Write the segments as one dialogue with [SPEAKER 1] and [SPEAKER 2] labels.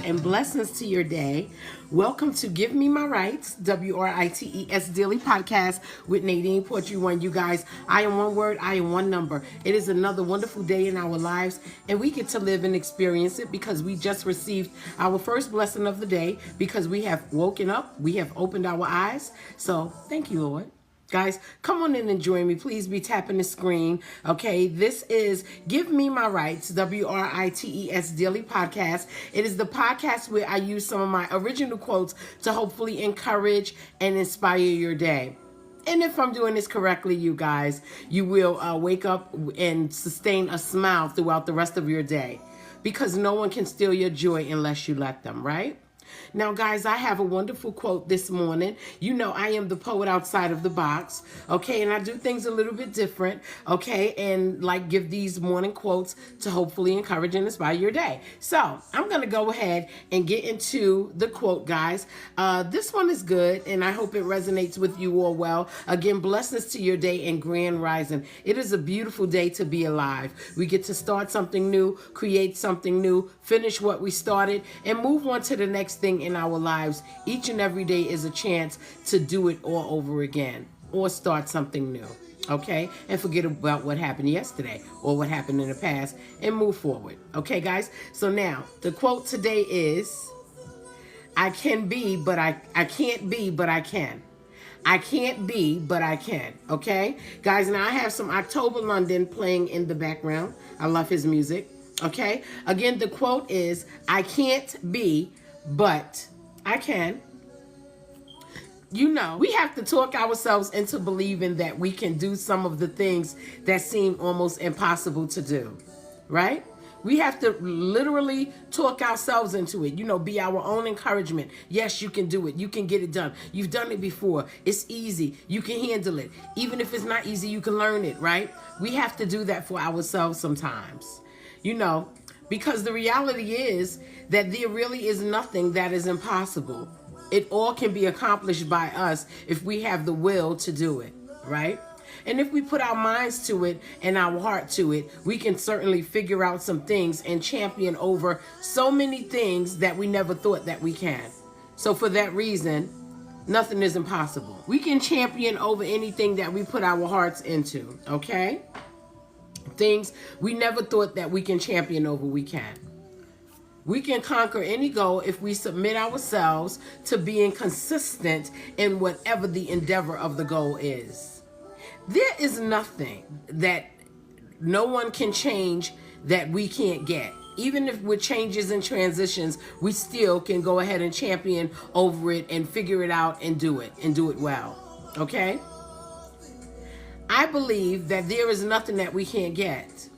[SPEAKER 1] and blessings to your day. Welcome to Give Me My Rights, WRITES Daily Podcast with Nadine Poetry One. You guys, I am one word, I am one number. It is another wonderful day in our lives, and we get to live and experience it because we just received our first blessing of the day because we have woken up, we have opened our eyes. So thank you, Lord. Guys, come on in and join me. Please be tapping the screen. Okay, this is Give Me My Rights, WRITES Daily Podcast. It is the podcast where I use some of my original quotes to hopefully encourage and inspire your day. And if I'm doing this correctly, you guys, you will wake up and sustain a smile throughout the rest of your day because no one can steal your joy unless you let them, right? Now, guys, I have a wonderful quote this morning. You know, I am the poet outside of the box, okay? And I do things a little bit different, okay? And like give these morning quotes to hopefully encourage and inspire your day. So I'm going to go ahead and get into the quote, guys. This one is good, and I hope it resonates with you all well. Again, blessings to your day and grand rising. It is a beautiful day to be alive. We get to start something new, create something new, finish what we started, and move on to the next thing in our lives. Each and every day is a chance to do it all over again or start something new, okay? And forget about what happened yesterday or what happened in the past and move forward, okay, guys? So now, the quote today is, I can be, but I can't be, but I can. I can't be, but I can, okay? Guys, now I have some October London playing in the background. I love his music, okay? Again, the quote is, I can't be, but I can. You know, we have to talk ourselves into believing that we can do some of the things that seem almost impossible to do, right? We have to literally talk ourselves into it, you know, be our own encouragement. Yes, you can do it. You can get it done. You've done it before. It's easy. You can handle it. Even if it's not easy, you can learn it, right? We have to do that for ourselves sometimes, you know, because the reality is that there really is nothing that is impossible. It all can be accomplished by us if we have the will to do it, right? And if we put our minds to it and our heart to it, we can certainly figure out some things and champion over so many things that we never thought that we can. So for that reason, nothing is impossible. We can champion over anything that we put our hearts into, okay? Things we never thought that we can champion over, we can. We can conquer any goal if we submit ourselves to being consistent in whatever the endeavor of the goal is. There is nothing that no one can change that we can't get. Even if with changes and transitions, we still can go ahead and champion over it and figure it out and do it well. Okay? I believe that there is nothing that we can't get.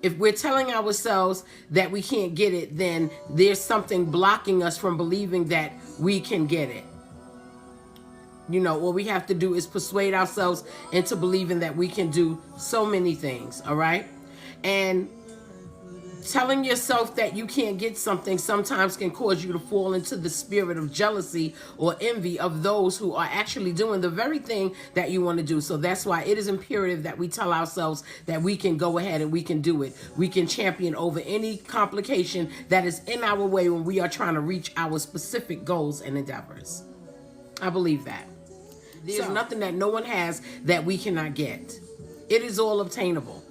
[SPEAKER 1] If we're telling ourselves that we can't get it, then there's something blocking us from believing that we can get it. You know, what we have to do is persuade ourselves into believing that we can do so many things, all right? And telling yourself that you can't get something sometimes can cause you to fall into the spirit of jealousy or envy of those who are actually doing the very thing that you want to do. So that's why it is imperative that we tell ourselves that we can go ahead and we can do it. We can champion over any complication that is in our way when we are trying to reach our specific goals and endeavors. I believe that. There's nothing that no one has that we cannot get. It is all obtainable.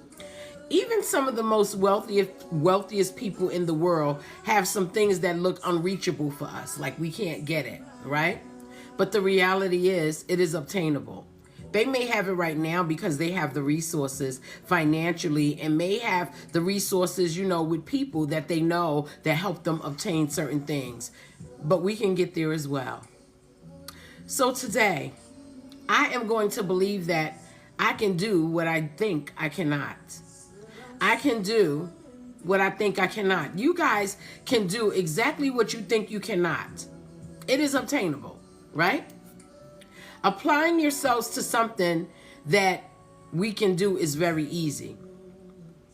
[SPEAKER 1] Even some of the most wealthiest people in the world have some things that look unreachable for us, like we can't get it, right? But the reality is, it is obtainable. They may have it right now because they have the resources financially and may have the resources, you know, with people that they know that help them obtain certain things. But we can get there as well. So today, I am going to believe that I can do what I think I cannot. I can do what I think I cannot. You guys can do exactly what you think you cannot. It is obtainable, right? Applying yourselves to something that we can do is very easy.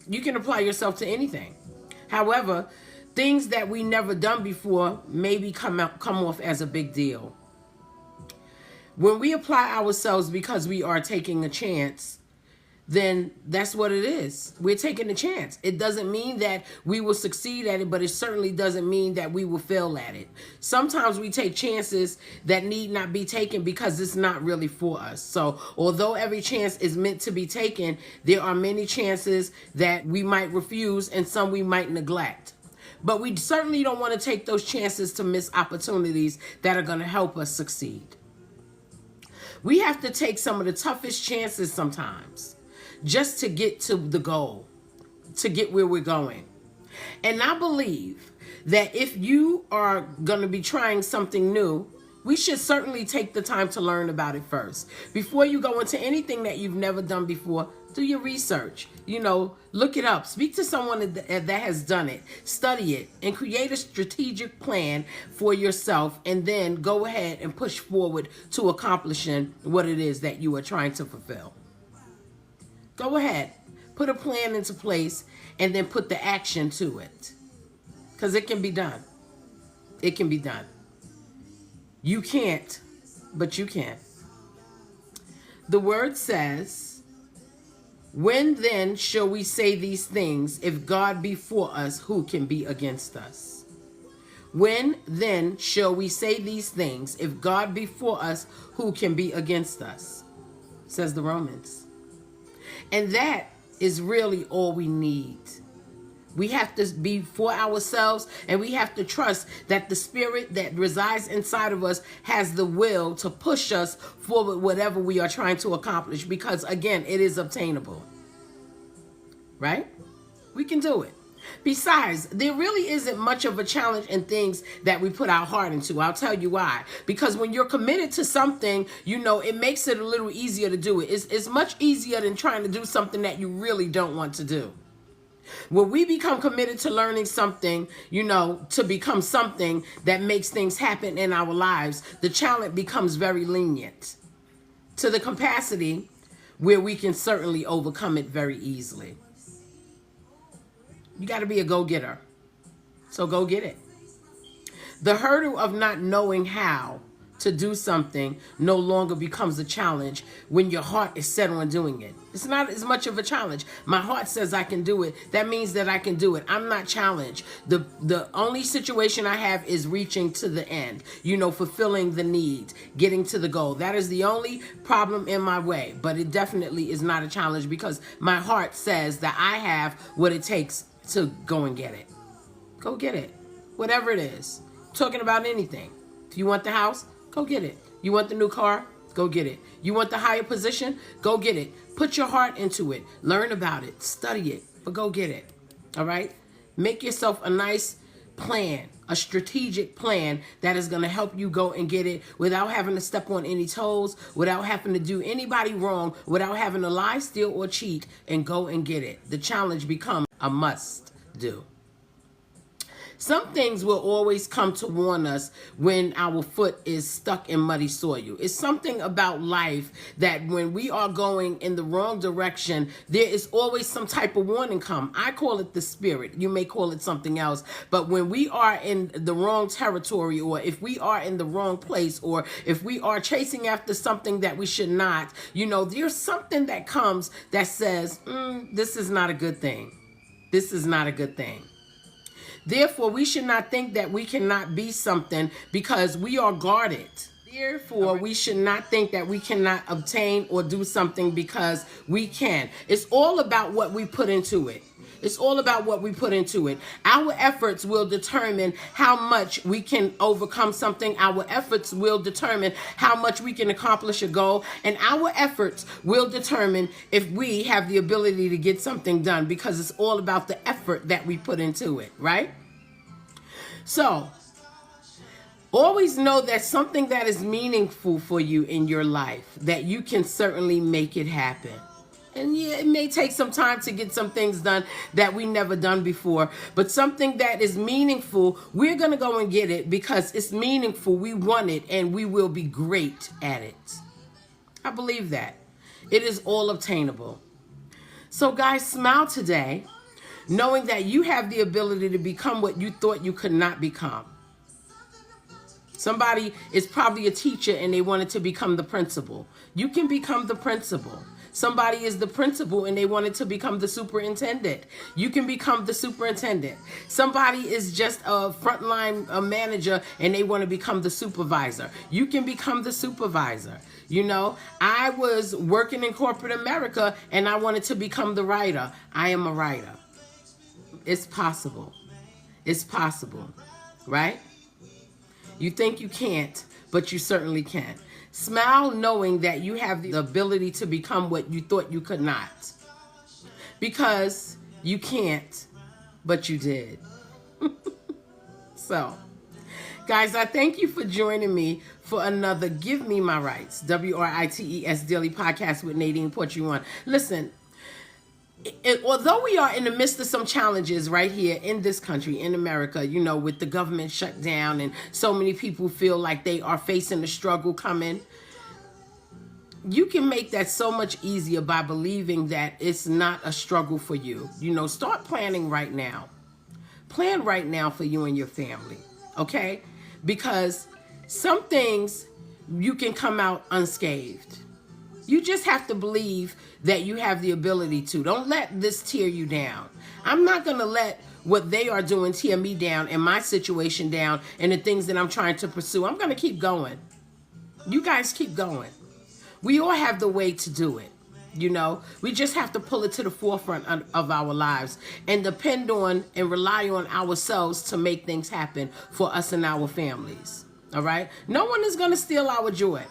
[SPEAKER 1] You can apply yourself to anything. However, things that we never done before maybe come off as a big deal. When we apply ourselves because we are taking a chance, then that's what it is. We're taking a chance. It doesn't mean that we will succeed at it, but it certainly doesn't mean that we will fail at it. Sometimes we take chances that need not be taken because it's not really for us. So although every chance is meant to be taken, there are many chances that we might refuse and some we might neglect. But we certainly don't want to take those chances to miss opportunities that are going to help us succeed. We have to take some of the toughest chances sometimes just to get to the goal, to get where we're going. And I believe that if you are going to be trying something new, we should certainly take the time to learn about it first. Before you go into anything that you've never done before, do your research. Look it up. Speak to someone that has done it. Study it and create a strategic plan for yourself, and then go ahead and push forward to accomplishing what it is that you are trying to fulfill. Go ahead. Put a plan into place and then put the action to it. Because it can be done. It can be done. You can't, but you can. The word says, when then shall we say these things? If God be for us, who can be against us? When then shall we say these things? If God be for us, who can be against us? Says the Romans. And that is really all we need. We have to be for ourselves, and we have to trust that the spirit that resides inside of us has the will to push us forward whatever we are trying to accomplish, because again, it is obtainable. Right? We can do it. Besides, there really isn't much of a challenge in things that we put our heart into. I'll tell you why. Because when you're committed to something, it makes it a little easier to do it. It's much easier than trying to do something that you really don't want to do. When we become committed to learning something, to become something that makes things happen in our lives, the challenge becomes very lenient to the capacity where we can certainly overcome it very easily. You got to be a go-getter. So go get it. The hurdle of not knowing how to do something no longer becomes a challenge when your heart is set on doing it. It's not as much of a challenge. My heart says I can do it. That means that I can do it. I'm not challenged. The only situation I have is reaching to the end, fulfilling the need, getting to the goal. That is the only problem in my way, but it definitely is not a challenge because my heart says that I have what it takes to go and get it. Go get it. Whatever it is. Talking about anything. If you want the house, go get it. You want the new car? Go get it. You want the higher position? Go get it. Put your heart into it. Learn about it. Study it. But go get it. All right? Make yourself a nice plan, a strategic plan that is going to help you go and get it without having to step on any toes, without having to do anybody wrong, without having to lie, steal, or cheat, and go and get it. The challenge becomes a must do. Some things will always come to warn us when our foot is stuck in muddy soil. It's something about life that when we are going in the wrong direction, there is always some type of warning come. I call it the spirit. You may call it something else. But when we are in the wrong territory, or if we are in the wrong place, or if we are chasing after something that we should not, there's something that comes that says, this is not a good thing. This is not a good thing. Therefore, we should not think that we cannot be something because we are guarded. Therefore, we should not think that we cannot obtain or do something because we can. It's all about what we put into it. It's all about what we put into it. Our efforts will determine how much we can overcome something. Our efforts will determine how much we can accomplish a goal. And our efforts will determine if we have the ability to get something done, because it's all about the effort that we put into it, right? So, always know that something that is meaningful for you in your life, that you can certainly make it happen. And yeah, it may take some time to get some things done that we never done before, but something that is meaningful, we're going to go and get it because it's meaningful. We want it and we will be great at it. I believe that. It is all obtainable. So guys, smile today, knowing that you have the ability to become what you thought you could not become. Somebody is probably a teacher and they wanted to become the principal. You can become the principal. Somebody is the principal and they wanted to become the superintendent. You can become the superintendent. Somebody is just a frontline manager and they want to become the supervisor. You can become the supervisor. You know, I was working in corporate America and I wanted to become the writer. I am a writer. It's possible. It's possible, right? You think you can't, but you certainly can. Smile knowing that you have the ability to become what you thought you could not. Because you can't, but you did. So, guys, I thank you for joining me for another Give Me My Rights, WRITES Daily Podcast with Nadine Portry One. Listen, although we are in the midst of some challenges right here in this country, in America, you know, with the government shut down and so many people feel like they are facing a struggle coming, you can make that so much easier by believing that it's not a struggle for you. You know, start planning right now. Plan right now for you and your family, okay? Because some things you can come out unscathed. You just have to believe that you have the ability to. Don't let this tear you down. I'm not going to let what they are doing tear me down and my situation down and the things that I'm trying to pursue. I'm going to keep going. You guys keep going. We all have the way to do it. You know, we just have to pull it to the forefront of our lives and depend on and rely on ourselves to make things happen for us and our families. All right. No one is going to steal our joy.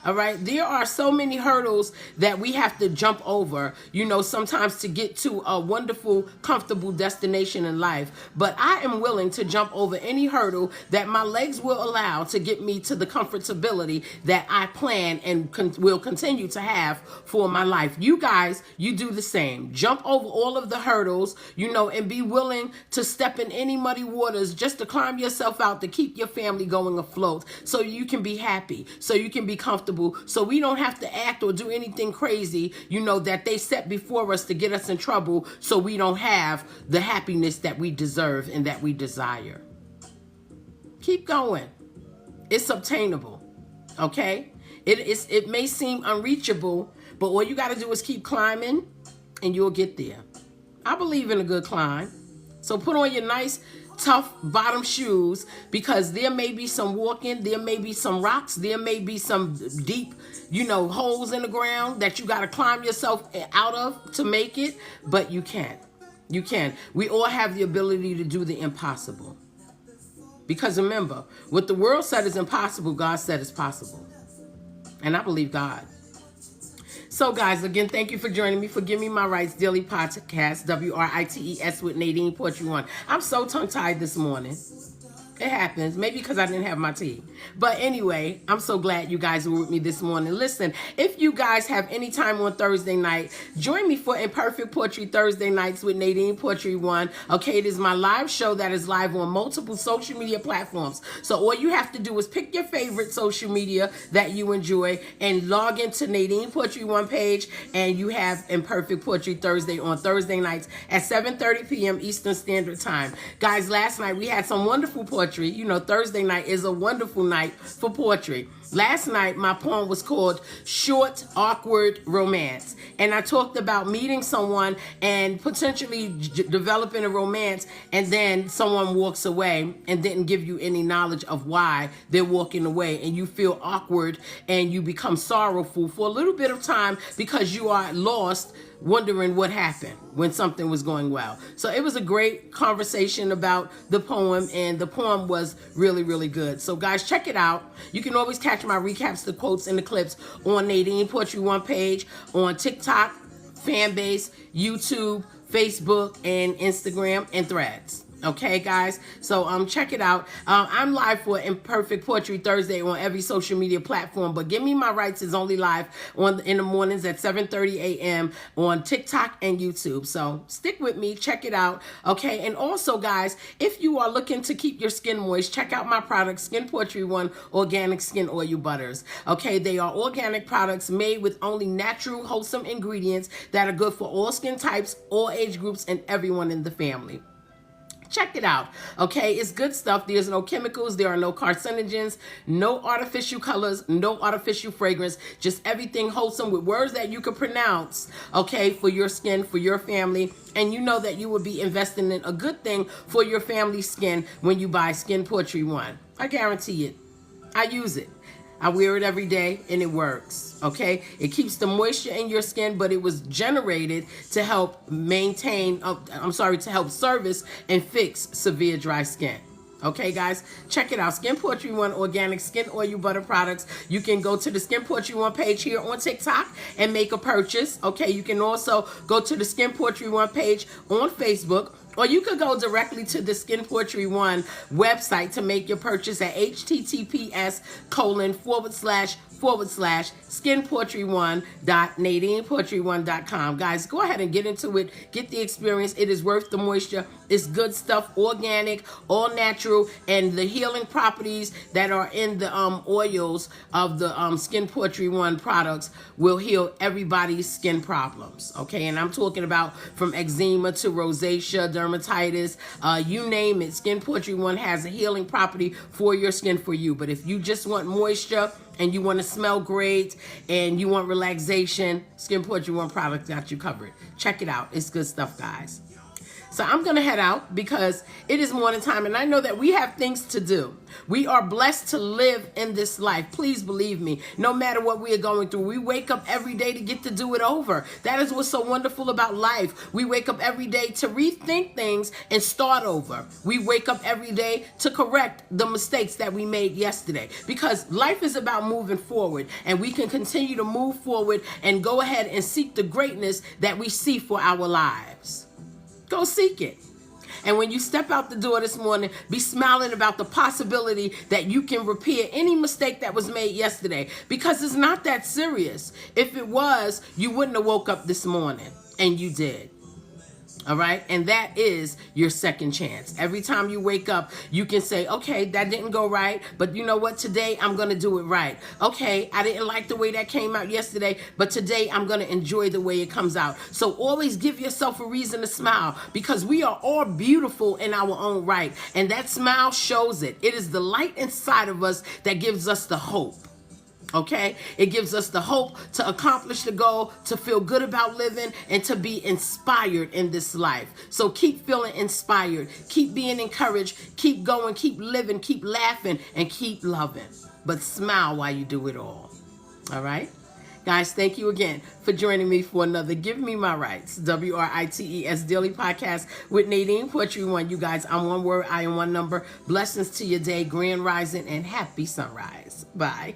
[SPEAKER 1] All right. There are so many hurdles that we have to jump over, you know, sometimes to get to a wonderful, comfortable destination in life. But I am willing to jump over any hurdle that my legs will allow to get me to the comfortability that I plan and will continue to have for my life. You guys, you do the same. Jump over all of the hurdles, you know, and be willing to step in any muddy waters just to climb yourself out to keep your family going afloat so you can be happy, so you can be comfortable, so we don't have to act or do anything crazy, you know, that they set before us to get us in trouble so we don't have the happiness that we deserve and that we desire. Keep going. It's obtainable, okay? It may seem unreachable, but all you got to do is keep climbing and you'll get there. I believe in a good climb. So put on your nice tough bottom shoes, because there may be some walking, there may be some rocks, there may be some deep, you know, holes in the ground that you got to climb yourself out of to make it, but you can. You can. We all have the ability to do the impossible. Because remember, what the world said is impossible, God said is possible. And I believe God. So, guys, again, thank you for joining me for Give Me My Rights Daily Podcast, WRITES with Nadine Portry One. I'm so tongue-tied this morning. It happens. Maybe because I didn't have my tea. But anyway, I'm so glad you guys were with me this morning. Listen, if you guys have any time on Thursday night, join me for Imperfect Poetry Thursday nights with Nadine Portry One. Okay, it is my live show that is live on multiple social media platforms. So all you have to do is pick your favorite social media that you enjoy and log into Nadine Portry One page, and you have Imperfect Poetry Thursday on Thursday nights at 7:30 p.m. Eastern Standard Time. Guys, last night we had some wonderful poetry. You know, Thursday night is a wonderful night for poetry. Last night, my poem was called Short, Awkward Romance. And I talked about meeting someone and potentially developing a romance, and then someone walks away and didn't give you any knowledge of why they're walking away. And you feel awkward and you become sorrowful for a little bit of time because you are lost, wondering what happened when something was going well. So it was a great conversation about the poem, and the poem was really, really good. So guys, check it out. You can always catch my recaps, the quotes, and the clips on Nadine Portry One page, on TikTok, Fanbase, YouTube, Facebook, and Instagram, and Threads. Okay, guys, so check it out. I'm live for Imperfect Poetry Thursday on every social media platform, but Give Me My Rights is only live in the mornings at 7:30 a.m. on TikTok and YouTube. So stick with me, check it out. Okay, and also, guys, if you are looking to keep your skin moist, check out my product, Skin Portry One Organic Skin Oil Butters. Okay, they are organic products made with only natural, wholesome ingredients that are good for all skin types, all age groups, and everyone in the family. Check it out, okay? It's good stuff. There's no chemicals. There are no carcinogens, no artificial colors, no artificial fragrance. Just everything wholesome with words that you can pronounce, okay, for your skin, for your family. And you know that you will be investing in a good thing for your family's skin when you buy Skin Poetry One. I guarantee it. I use it. I wear it every day and it works, okay? It keeps the moisture in your skin, but it was generated to help to help service and fix severe dry skin. Okay, guys, check it out. Skin Poetry One organic skin oil butter products. You can go to the Skin Poetry One page here on TikTok and make a purchase. Okay, you can also go to the Skin Poetry One page on Facebook, or you could go directly to the Skin Poetry One website to make your purchase at https://skinpoetry1.nadinepoetry1.com. Guys, go ahead and get into it. Get the experience. It is worth the moisture. It's good stuff, organic, all natural, and the healing properties that are in the oils of the Skin Poetry One products will heal everybody's skin problems. Okay, and I'm talking about from eczema to rosacea, dermatitis, you name it. Skin Poetry One has a healing property for your skin for you. But if you just want moisture and you want to smell great and you want relaxation, Skin Poetry One product got you covered. Check it out. It's good stuff, guys. So I'm going to head out because it is morning time and I know that we have things to do. We are blessed to live in this life. Please believe me, no matter what we are going through, we wake up every day to get to do it over. That is what's so wonderful about life. We wake up every day to rethink things and start over. We wake up every day to correct the mistakes that we made yesterday, because life is about moving forward, and we can continue to move forward and go ahead and seek the greatness that we see for our lives. Go seek it. And when you step out the door this morning, be smiling about the possibility that you can repair any mistake that was made yesterday, because it's not that serious. If it was, you wouldn't have woke up this morning, and you did. All right. And that is your second chance. Every time you wake up, you can say, okay, that didn't go right, but you know what? Today, I'm going to do it right. Okay, I didn't like the way that came out yesterday, but today I'm going to enjoy the way it comes out. So always give yourself a reason to smile, because we are all beautiful in our own right. And that smile shows it. It is the light inside of us that gives us the hope. Okay, it gives us the hope to accomplish the goal, to feel good about living, and to be inspired in this life. So keep feeling inspired, keep being encouraged, keep going, keep living, keep laughing, and keep loving. But smile while you do it all. All right? Guys, thank you again for joining me for another Give Me My Rights, WRITES Daily Podcast with Nadine Poetry One. You guys, I'm one word, I am one number. Blessings to your day, grand rising, and happy sunrise. Bye.